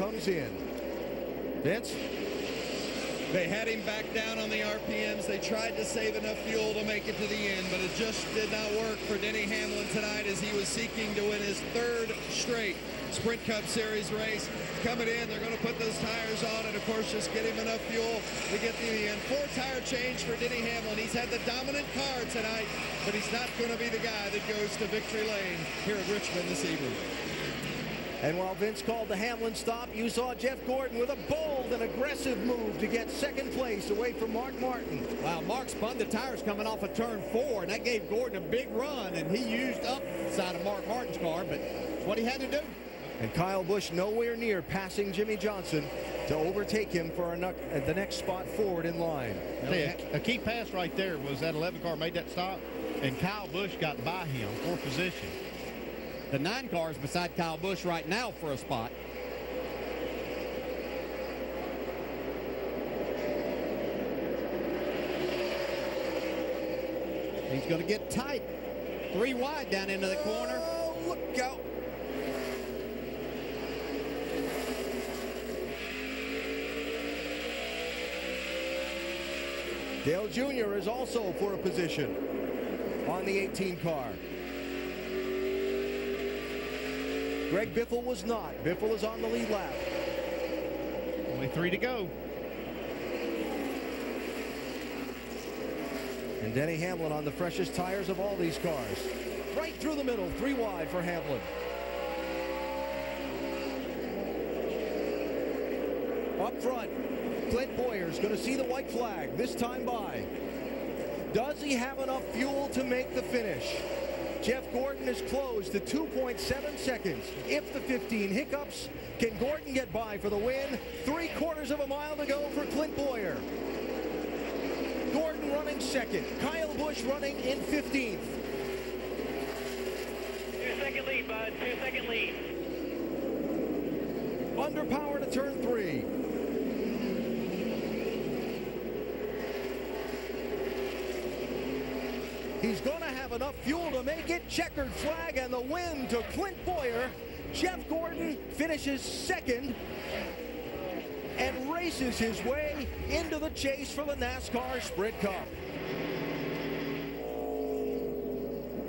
comes in. Vince? They had him back down on the RPMs. They tried to save enough fuel to make it to the end, but it just did not work for Denny Hamlin tonight as he was seeking to win his third straight Sprint Cup Series race. Coming in, they're going to put those tires on and, of course, just get him enough fuel to get to the end. 4-tire change for Denny Hamlin. He's had the dominant car tonight, but he's not going to be the guy that goes to victory lane here at Richmond this evening. And while Vince called the Hamlin stop, you saw Jeff Gordon with a bold and aggressive move to get second place away from Mark Martin. Wow, Mark spun the tires coming off of turn 4, and that gave Gordon a big run, and he used up side of Mark Martin's car, but it's what he had to do. And Kyle Busch nowhere near passing Jimmy Johnson to overtake him for the next spot forward in line. A key pass right there was that 11 car made that stop, and Kyle Busch got by him for position. The 9 cars beside Kyle Busch right now for a spot. He's going to get tight. 3 wide down into the corner. Oh, look out. Dale Jr. is also for a position on the 18 car. Greg Biffle was not. Biffle is on the lead lap. Only 3 to go. And Denny Hamlin on the freshest tires of all these cars. Right through the middle, 3 wide for Hamlin. Up front, Clint Bowyer's going to see the white flag this time by. Does he have enough fuel to make the finish? Jeff Gordon is close to 2.7 seconds. If the 15 hiccups, can Gordon get by for the win? 3/4 of a mile to go for Clint Bowyer. Gordon running second. Kyle Busch running in 15th. 2-second lead, bud. 2-second lead. Under power to turn 3. He's going to have enough fuel to make it. Checkered flag and the win to Clint Bowyer. Jeff Gordon finishes second and races his way into the chase for the NASCAR Sprint Cup.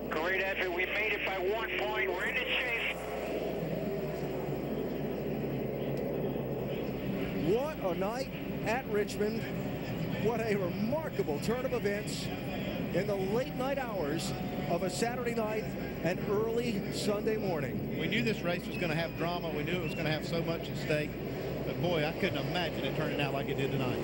Great effort. We made it by 1 point. We're in the chase. What a night at Richmond. What a remarkable turn of events in the late night hours of a Saturday night and early Sunday morning. We knew this race was going to have drama. We knew it was going to have so much at stake. But boy, I couldn't imagine it turning out like it did tonight.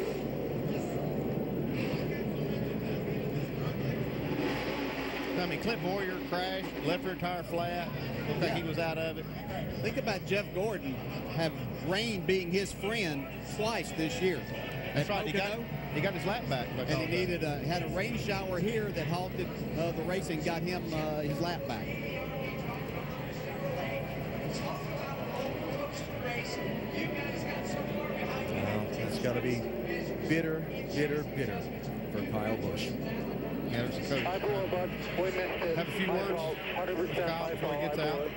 I mean, Clint Bowyer crashed, left rear tire flat. Looked like he was out of it. Think about Jeff Gordon have rain being his friend twice this year. That's right. He got his lap back. And he needed had a rain shower here that halted the race and got him his lap back. Well, it's got to be bitter, bitter, bitter for Kyle Busch. Yeah, there's a coach. Have a few words with Kyle before he gets out.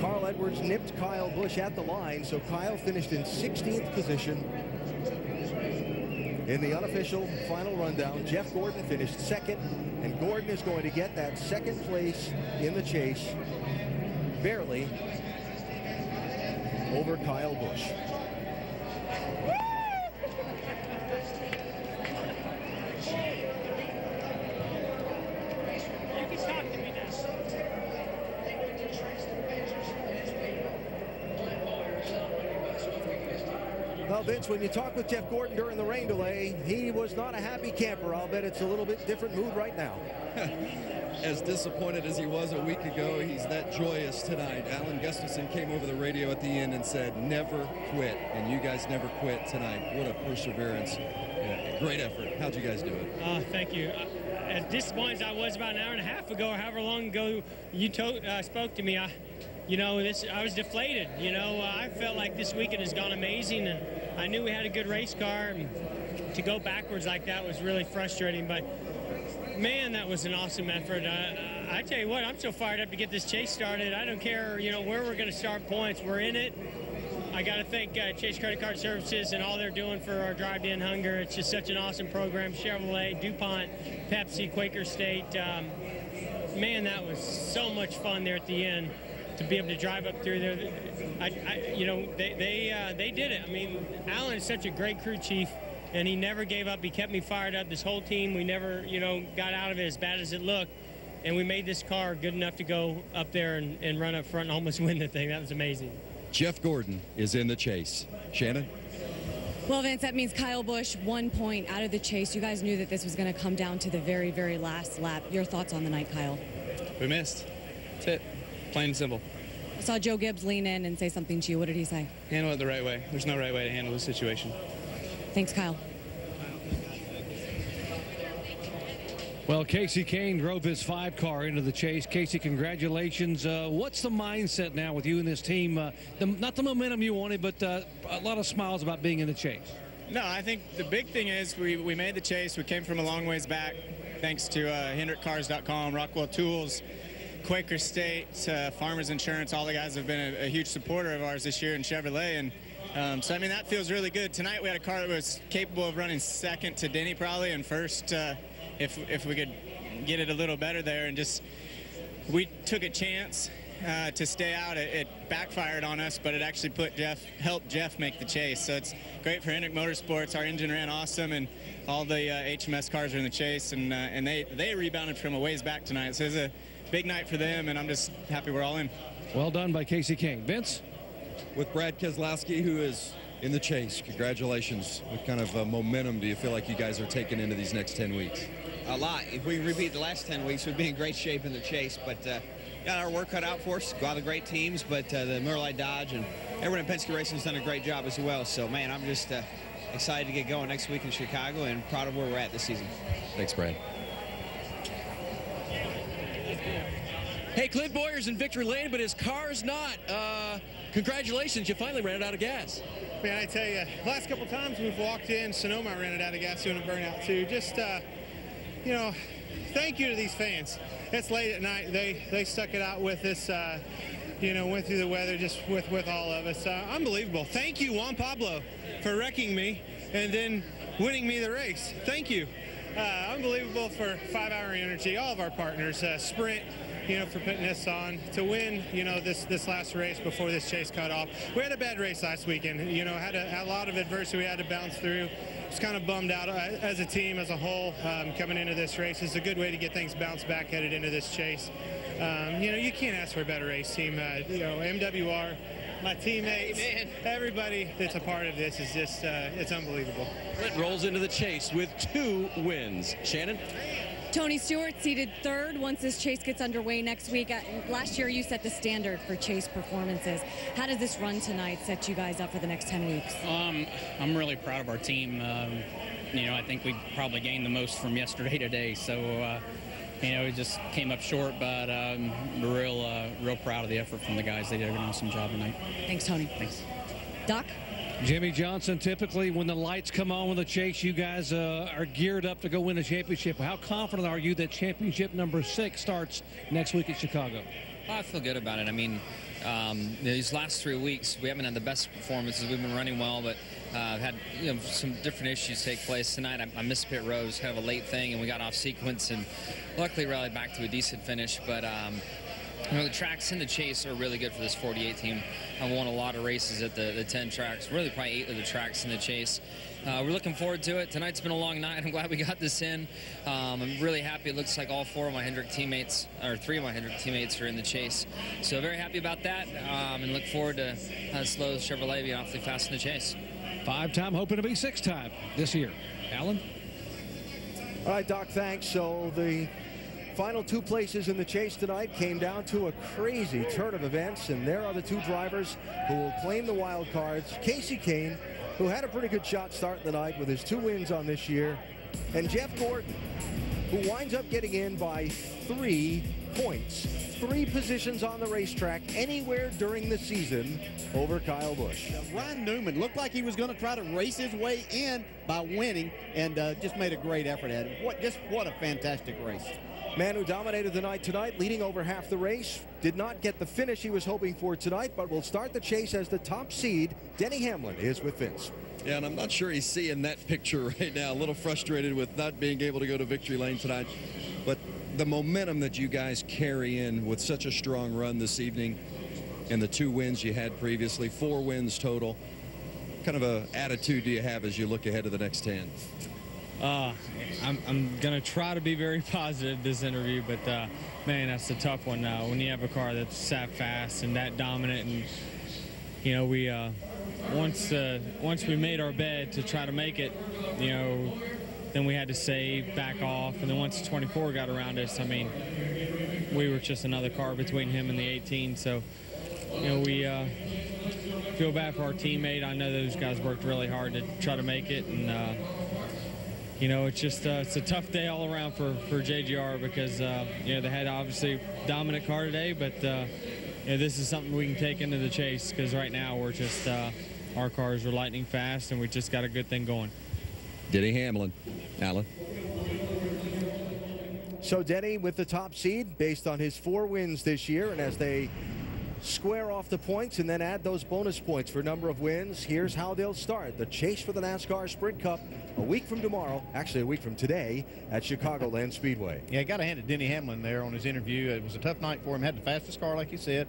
Carl Edwards nipped Kyle Busch at the line, so Kyle finished in 16th position. In the unofficial final rundown, Jeff Gordon finished second, and Gordon is going to get that second place in the chase, barely, over Kyle Busch. Well, Vince, when you talk with Jeff Gordon during the rain delay, he was not a happy camper. I'll bet it's a little bit different mood right now. As disappointed as he was a week ago, he's that joyous tonight. Alan Gustafson came over the radio at the end and said, never quit. And you guys never quit tonight. What a perseverance. Great effort. How'd you guys do it? Thank you. As disappointed as I was about an hour and a half ago, or however long ago you spoke to me, you know, I was deflated. You know, I felt like this weekend has gone amazing, and I knew we had a good race car, and to go backwards like that was really frustrating. But man, that was an awesome effort. I tell you what, I'm so fired up to get this chase started. I don't care, you know, where we're going to start points. We're in it. I got to thank Chase Credit Card Services and all they're doing for our Drive to End Hunger. It's just such an awesome program. Chevrolet, DuPont, Pepsi, Quaker State. Man, that was so much fun there at the end to be able to drive up through there. You know, they did it. I mean, Alan is such a great crew chief, and he never gave up. He kept me fired up. This whole team, we never, you know, got out of it as bad as it looked. And we made this car good enough to go up there and run up front and almost win the thing. That was amazing. Jeff Gordon is in the chase. Shannon? Well, Vince, that means Kyle Busch 1 point out of the chase. You guys knew that this was going to come down to the very, very last lap. Your thoughts on the night, Kyle? We missed. That's it. Plain and simple. I saw Joe Gibbs lean in and say something to you. What did he say? Handle it the right way. There's no right way to handle the situation. Thanks, Kyle. Well, Kasey Kahne drove his 5-car into the chase. Kasey, congratulations. What's the mindset now with you and this team? Not the momentum you wanted, but a lot of smiles about being in the chase. No, I think the big thing is we made the chase. We came from a long ways back, thanks to HendrickCars.com, Rockwell Tools, Quaker State, Farmers Insurance. All the guys have been a huge supporter of ours this year in Chevrolet. And so, I mean, that feels really good. Tonight we had a car that was capable of running second to Denny probably, and first if we could get it a little better there. And just, we took a chance to stay out. It backfired on us, but it actually helped Jeff make the chase. So it's great for Hendrick Motorsports. Our engine ran awesome, and all the HMS cars are in the chase, and they rebounded from a ways back tonight. So it was a big night for them, and I'm just happy we're all in. Well done by Kasey Kahne. Vince? With Brad Keselowski, who is in the chase, congratulations. What kind of momentum do you feel like you guys are taking into these next 10 weeks? A lot. If we repeat the last 10 weeks, we'd be in great shape in the chase. But got our work cut out for us. Got the great teams, but the Miller Lite Dodge and everyone at Penske Racing has done a great job as well. So, man, I'm just excited to get going next week in Chicago and proud of where we're at this season. Thanks, Brad. Hey, Clint Bowyer's in victory lane, but his car's not. Congratulations, you finally ran it out of gas. Man, I tell you, last couple times we've walked in, Sonoma ran it out of gas doing a burnout too. Just, you know, thank you to these fans. It's late at night. They stuck it out with us, you know, went through the weather just with all of us. Unbelievable. Thank you, Juan Pablo, for wrecking me and then winning me the race. Thank you. Unbelievable for 5-Hour Energy, all of our partners, Sprint, you know, for putting this on to win, you know, this last race before this chase cut off. We had a bad race last weekend, you know, had a lot of adversity we had to bounce through. Just kind of bummed out as a team, as a whole, coming into this race. It's a good way to get things bounced back headed into this chase. You know, you can't ask for a better race team. You know, MWR, my teammates, everybody that's a part of this is just, it's unbelievable. Clint rolls into the chase with 2 wins. Shannon? Tony Stewart seated 3rd once this chase gets underway next week. Last year you set the standard for chase performances. How does this run tonight set you guys up for the next 10 weeks? I'm really proud of our team. You know, I think we probably gained the most from yesterday today. So, you know, it just came up short, but we're real proud of the effort from the guys. They did an awesome job tonight. Thanks, Tony. Thanks. Doc? Jimmy Johnson, typically when the lights come on with the chase, you guys are geared up to go win a championship. How confident are you that championship number 6 starts next week at Chicago? Well, I feel good about it. I mean, these last 3 weeks, we haven't had the best performances. We've been running well, but had some different issues take place. Tonight, I missed pit road. It was kind of a late thing, and we got off sequence, and luckily rallied back to a decent finish. But you know, the tracks in the chase are really good for this 48 team. I've won a lot of races at the 10 tracks, really probably 8 of the tracks in the chase. We're looking forward to it. Tonight's been a long night. I'm glad we got this in. I'm really happy. It looks like all 4 of my Hendrick teammates, or 3 of my Hendrick teammates are in the chase. So very happy about that, and look forward to Slow Chevrolet being awfully fast in the chase. 5-time, hoping to be 6-time this year. Alan? All right, Doc, thanks. So the final 2 places in the chase tonight came down to a crazy turn of events, and there are the 2 drivers who will claim the wild cards. Kasey Kahne, who had a pretty good shot starting the night with his 2 wins on this year, and Jeff Gordon, who winds up getting in by 3 points. 3 positions on the racetrack anywhere during the season over Kyle Busch. Ryan Newman looked like he was going to try to race his way in by winning, and just made a great effort at it. What a fantastic race. Man who dominated the night tonight, leading over half the race, did not get the finish he was hoping for tonight, but will start the chase as the top seed. Denny Hamlin is with Vince. Yeah, and I'm not sure he's seeing that picture right now. A little frustrated with not being able to go to victory lane tonight. But the momentum that you guys carry in with such a strong run this evening and the 2 wins you had previously, 4 wins total, kind of a attitude do you have as you look ahead to the next 10? I'm going to try to be very positive this interview, but, man, that's a tough one now when you have a car that's that fast and that dominant. And, you know, we once we made our bed to try to make it, you know, then we had to save, back off, and then once 24 got around us, I mean, we were just another car between him and the 18. So, you know, we feel bad for our teammate. I know those guys worked really hard to try to make it, and you know, it's just it's a tough day all around for JGR because you know, they had obviously dominant car today, but you know, this is something we can take into the chase because right now we're just our cars are lightning fast and we just got a good thing going. Denny Hamlin. Alan. So Denny with the top seed based on his 4 wins this year, and as they square off the points and then add those bonus points for number of wins, here's how they'll start the chase for the NASCAR Sprint Cup a week from tomorrow, actually a week from today, at Chicagoland Speedway. Yeah, got to hand it Denny Hamlin there on his interview. It was a tough night for him. Had the fastest car, like you said,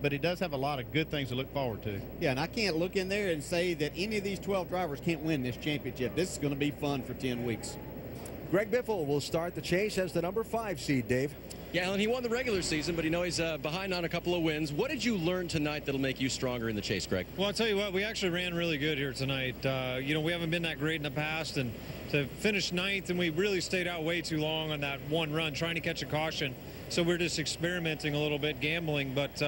but he does have a lot of good things to look forward to. Yeah, and I can't look in there and say that any of these 12 drivers can't win this championship. This is going to be fun for 10 weeks. Greg Biffle will start the chase as the number 5 seed, Dave. Yeah, and he won the regular season, but you know he's behind on a couple of wins. What did you learn tonight that'll make you stronger in the chase, Greg? Well, I'll tell you what, we actually ran really good here tonight. You know, we haven't been that great in the past, and to finish 9th, and we really stayed out way too long on that one run, trying to catch a caution. So we're just experimenting a little bit, gambling, but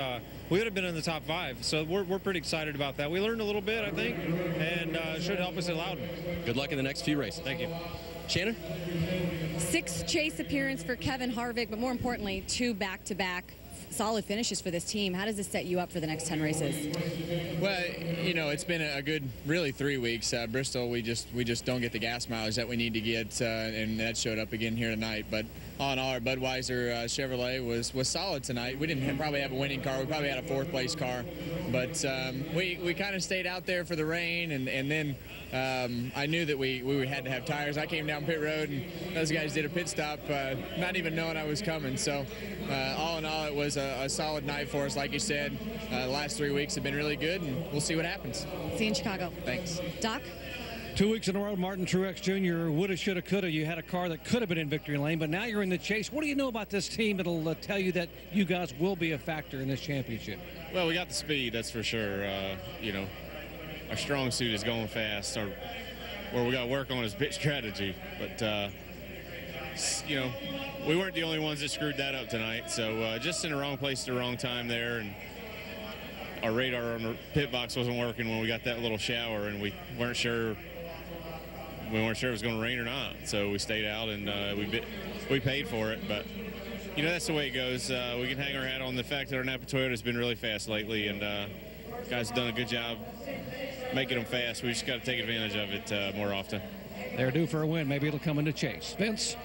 we would have been in the top 5. So we're pretty excited about that. We learned a little bit, I think, and should help us at Loudon. Good luck in the next few races. Thank you. Shannon? 6th chase appearance for Kevin Harvick, but more importantly, 2 back-to-back solid finishes for this team. How does this set you up for the next 10 races? Well, you know, it's been a good, really 3 weeks. Bristol, we just don't get the gas mileage that we need to get, and that showed up again here tonight. But all in all, our Budweiser Chevrolet was solid tonight. We didn't probably have a winning car. We probably had a 4th place car, but we kind of stayed out there for the rain, and then I knew that we had to have tires. I came down pit road, and those guys did a pit stop, not even knowing I was coming. So all in all, it was a solid night for us. Like you said, the last 3 weeks have been really good, and we'll see what happens. See you in Chicago. Thanks. Doc? 2 weeks in a row, Martin Truex Jr. woulda, shoulda, coulda. You had a car that could have been in victory lane, but now you're in the chase. What do you know about this team that'll tell you that you guys will be a factor in this championship? Well, we got the speed, that's for sure. You know, our strong suit is going fast. Where we got to work on is pit strategy. But, you know, we weren't the only ones that screwed that up tonight. So just in the wrong place at the wrong time there. And our radar on the pit box wasn't working when we got that little shower, and we weren't sure it was going to rain or not. So we stayed out, and we paid for it. But, you know, that's the way it goes. We can hang our hat on the fact that our Napa Toyota has been really fast lately, and guys have done a good job making them fast. We just got to take advantage of it more often. They're due for a win. Maybe it'll come into chase. Vince?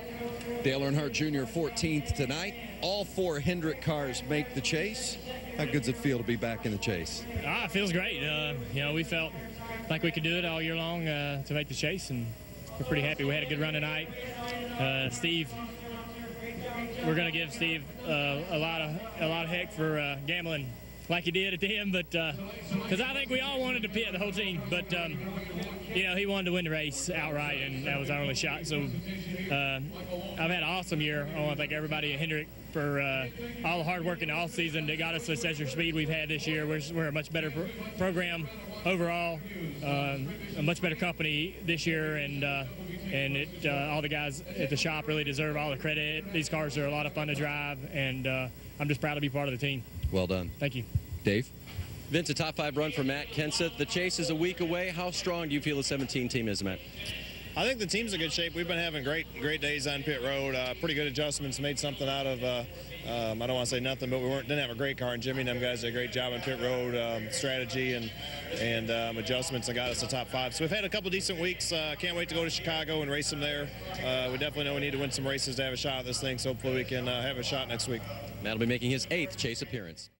Dale Earnhardt Jr. 14th tonight. All 4 Hendrick cars make the chase. How good does it feel to be back in the chase? It feels great. You know, we felt like we could do it all year long to make the chase, and we're pretty happy. We had a good run tonight. Steve, we're going to give Steve a lot of heck for gambling like he did at the end, but because I think we all wanted to pit, the whole team, but you know, he wanted to win the race outright, and that was our only shot. So I've had an awesome year. I want to thank everybody at Hendrick for all the hard work in the off season that got us the extra speed we've had this year. We're a much better program overall, a much better company this year, and all the guys at the shop really deserve all the credit. These cars are a lot of fun to drive, and I'm just proud to be part of the team. Well done. Thank you. Dave? Vince, a top 5 run for Matt Kenseth. The chase is a week away. How strong do you feel the 17 team is, Matt? I think the team's in good shape. We've been having great days on pit road. Pretty good adjustments. Made something out of. I don't want to say nothing, but we didn't have a great car. And Jimmy and them guys did a great job on pit road strategy and adjustments, and got us to top 5. So we've had a couple decent weeks. Can't wait to go to Chicago and race them there. We definitely know we need to win some races to have a shot at this thing. So hopefully we can have a shot next week. Matt will be making his 8th Chase appearance.